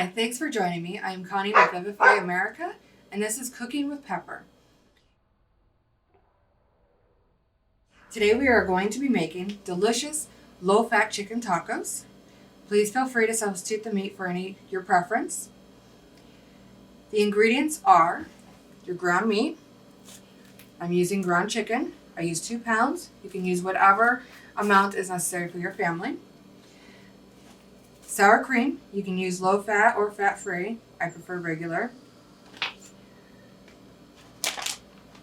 Hi, thanks for joining me. I'm Connie with Vivify America, and this is Cooking with Pepper. Today we are going to be making delicious low-fat chicken tacos. Please feel free to substitute the meat for your preference. The ingredients are your ground meat. I'm using ground chicken. I use 2 pounds. You can use whatever amount is necessary for your family. Sour cream. You can use low-fat or fat-free. I prefer regular.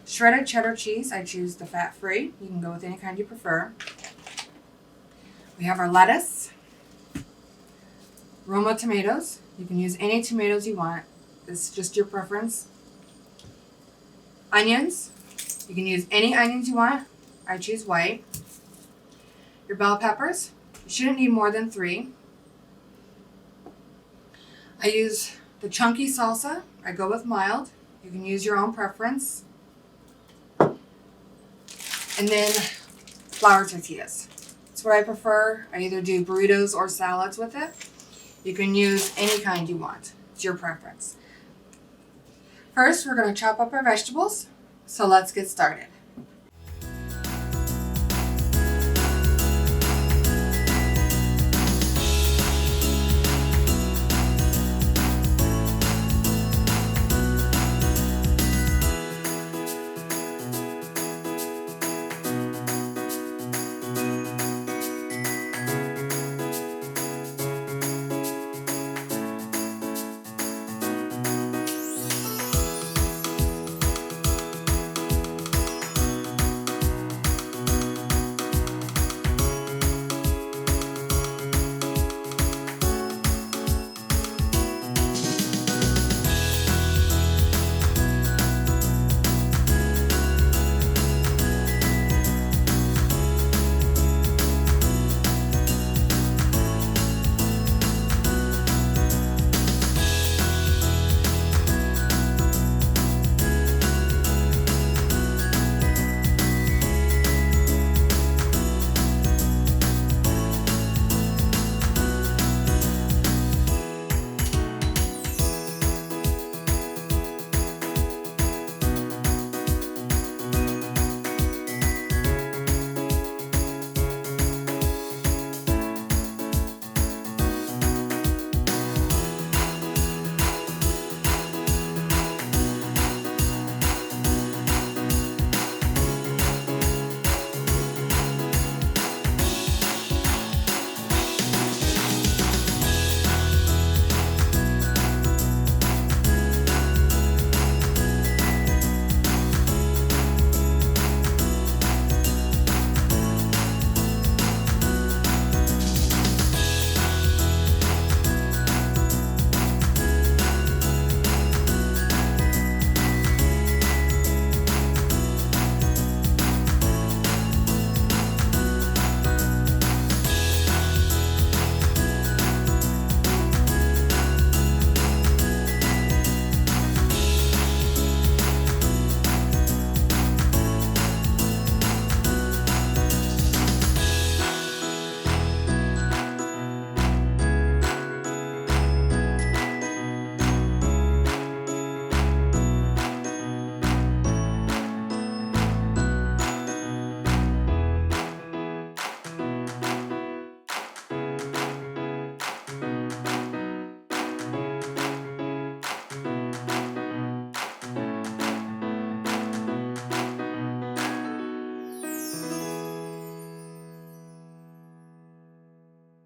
Shredded cheddar cheese, I choose the fat-free. You can go with any kind you prefer. We have our lettuce. Roma tomatoes. You can use any tomatoes you want. It's just your preference. Onions. You can use any onions you want. I choose white. Your bell peppers. You shouldn't need more than 3. I use the chunky salsa. I go with mild. You can use your own preference. And then flour tortillas. That's what I prefer. I either do burritos or salads with it. You can use any kind you want. It's your preference. First, we're going to chop up our vegetables. So let's get started.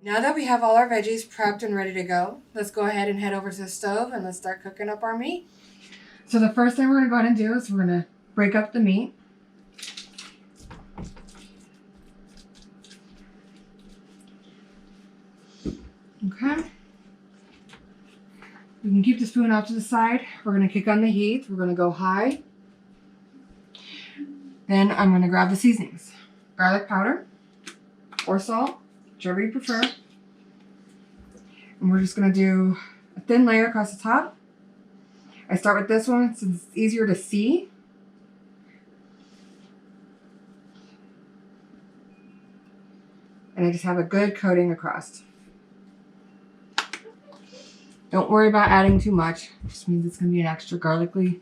Now that we have all our veggies prepped and ready to go, let's go ahead and head over to the stove and let's start cooking up our meat. So the first thing we're going to go ahead and do is we're going to break up the meat. Okay. You can keep the spoon off to the side. We're going to kick on the heat. We're going to go high. Then I'm going to grab the seasonings. Garlic powder or salt, whichever you prefer. And we're just going to do a thin layer across the top. I start with this one since it's easier to see. And I just have a good coating across. Don't worry about adding too much. It just means it's going to be an extra garlicly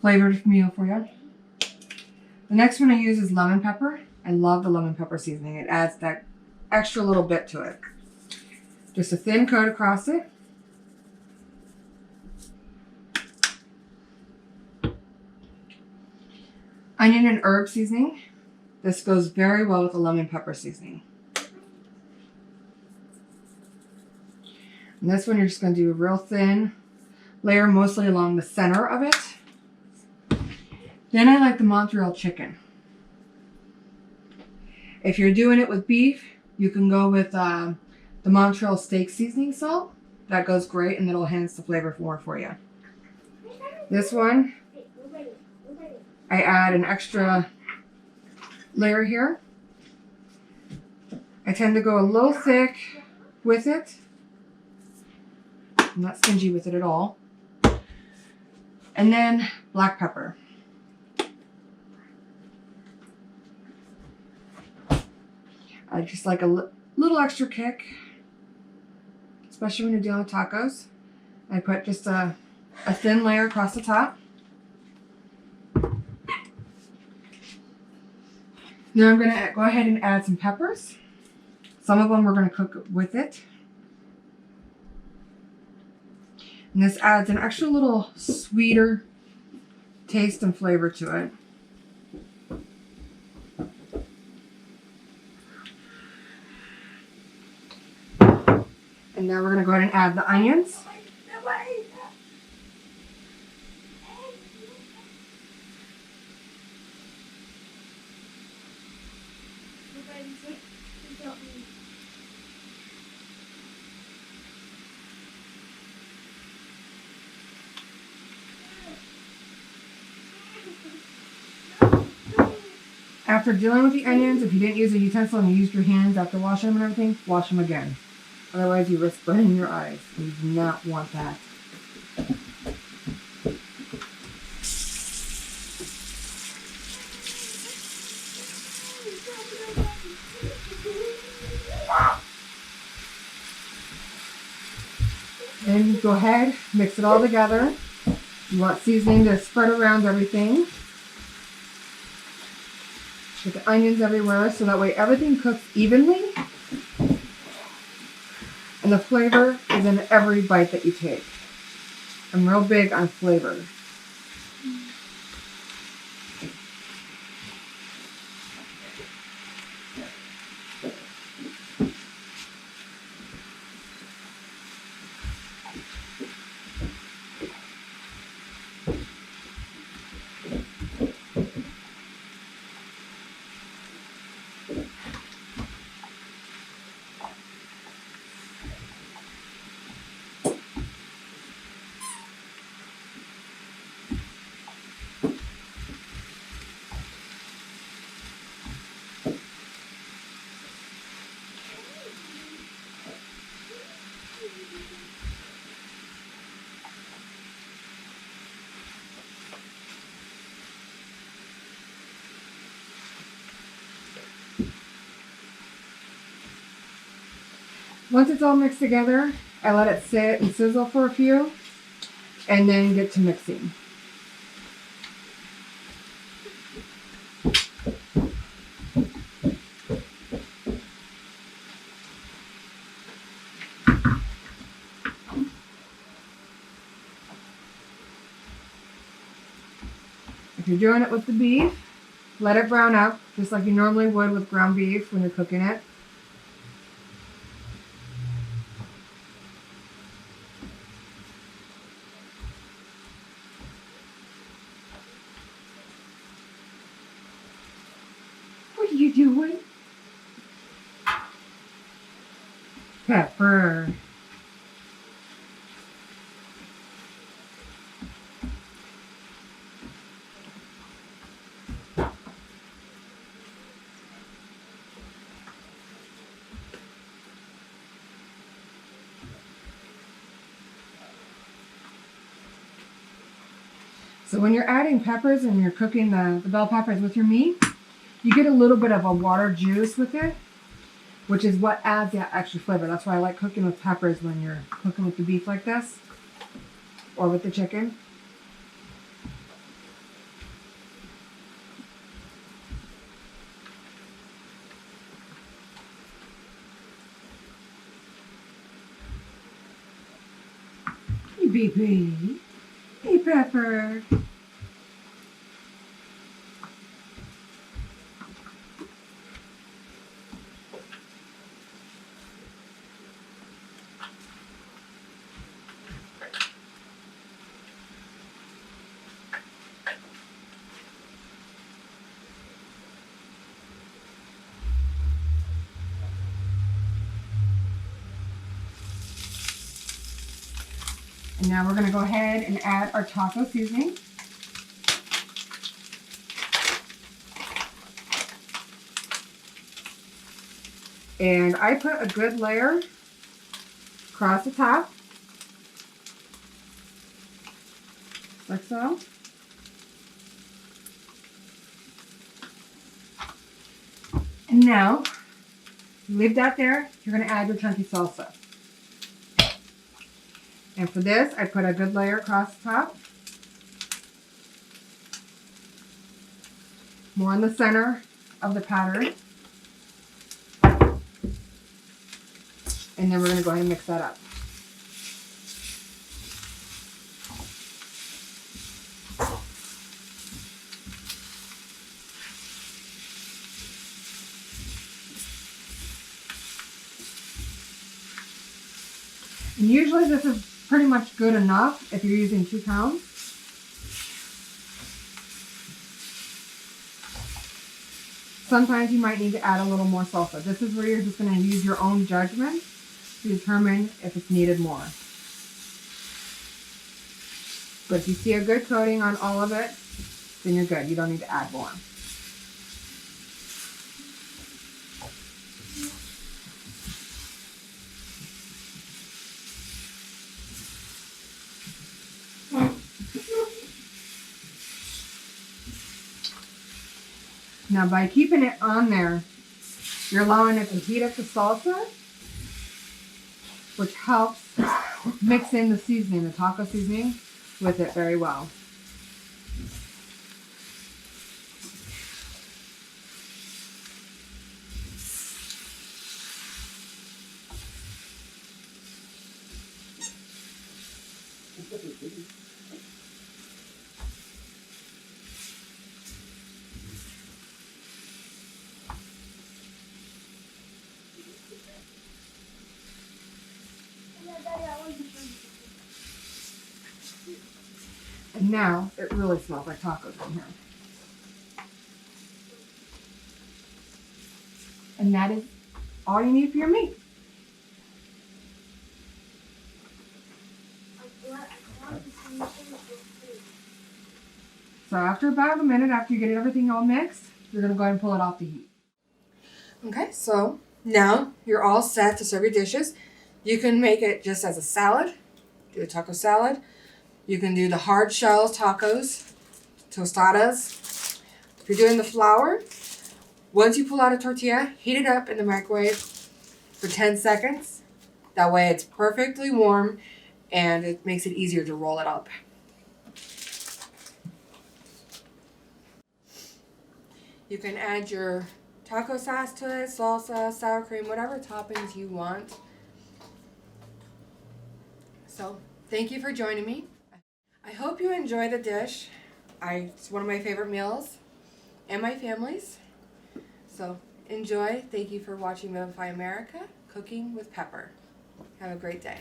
flavored meal for you. The next one I use is lemon pepper. I love the lemon pepper seasoning. It adds that extra little bit to it. Just a thin coat across it. Onion and herb seasoning. This goes very well with the lemon pepper seasoning. And this one you're just going to do a real thin layer, mostly along the center of it. Then I like the Montreal chicken. If you're doing it with beef, you can go with the Montreal steak seasoning salt. That goes great and it'll enhance the flavor more for you. This one, I add an extra layer here. I tend to go a little thick with it. I'm not stingy with it at all. And then black pepper. I just like a little extra kick, especially when you're dealing with tacos. I put just a thin layer across the top. Now I'm going to go ahead and add some peppers. Some of them we're going to cook with it. And this adds an extra little sweeter taste and flavor to it. And now we're going to go ahead and add the onions. After dealing with the onions, if you didn't use a utensil and you used your hands after washing them and everything, wash them again. Otherwise, you risk burning your eyes. You do not want that. Then go ahead, mix it all together. You want seasoning to spread around everything. Get the onions everywhere so that way everything cooks evenly. And the flavor is in every bite that you take. I'm real big on flavor. Once it's all mixed together, I let it sit and sizzle for a few, and then get to mixing. If you're doing it with the beef, let it brown up, just like you normally would with ground beef when you're cooking it. What are you doing? Pepper. So when you're adding peppers and you're cooking the bell peppers with your meat, you get a little bit of a water juice with it. which is what adds that extra flavor. That's why I like cooking with peppers when you're cooking with the beef like this or with the chicken. Hey, baby. Hey, Pepper. And now we're going to go ahead and add our taco seasoning. And I put a good layer across the top, like so. And now, leave that there. You're going to add your chunky salsa. And for this, I put a good layer across the top. More in the center of the pattern. And then we're going to go ahead and mix that up. And usually this is pretty much good enough if you're using 2 pounds. Sometimes you might need to add a little more salsa. This is where you're just going to use your own judgment to determine if it's needed more. But if you see a good coating on all of it, then you're good. You don't need to add more. Now by keeping it on there, you're allowing it to heat up the salsa, which helps mix in the seasoning, the taco seasoning, with it very well. And now it really smells like tacos in here. And that is all you need for your meat. So after about a minute, after you get everything all mixed, you're going to go ahead and pull it off the heat. Okay, so now you're all set to serve your dishes. You can make it just as a salad, do a taco salad. You can do the hard shell tacos, tostadas. If you're doing the flour, once you pull out a tortilla, heat it up in the microwave for 10 seconds. That way it's perfectly warm and it makes it easier to roll it up. You can add your taco sauce to it, salsa, sour cream, whatever toppings you want. So, thank you for joining me. I hope you enjoy the dish. It's one of my favorite meals and my family's. So, enjoy. Thank you for watching Vivify America, Cooking with Pepper. Have a great day.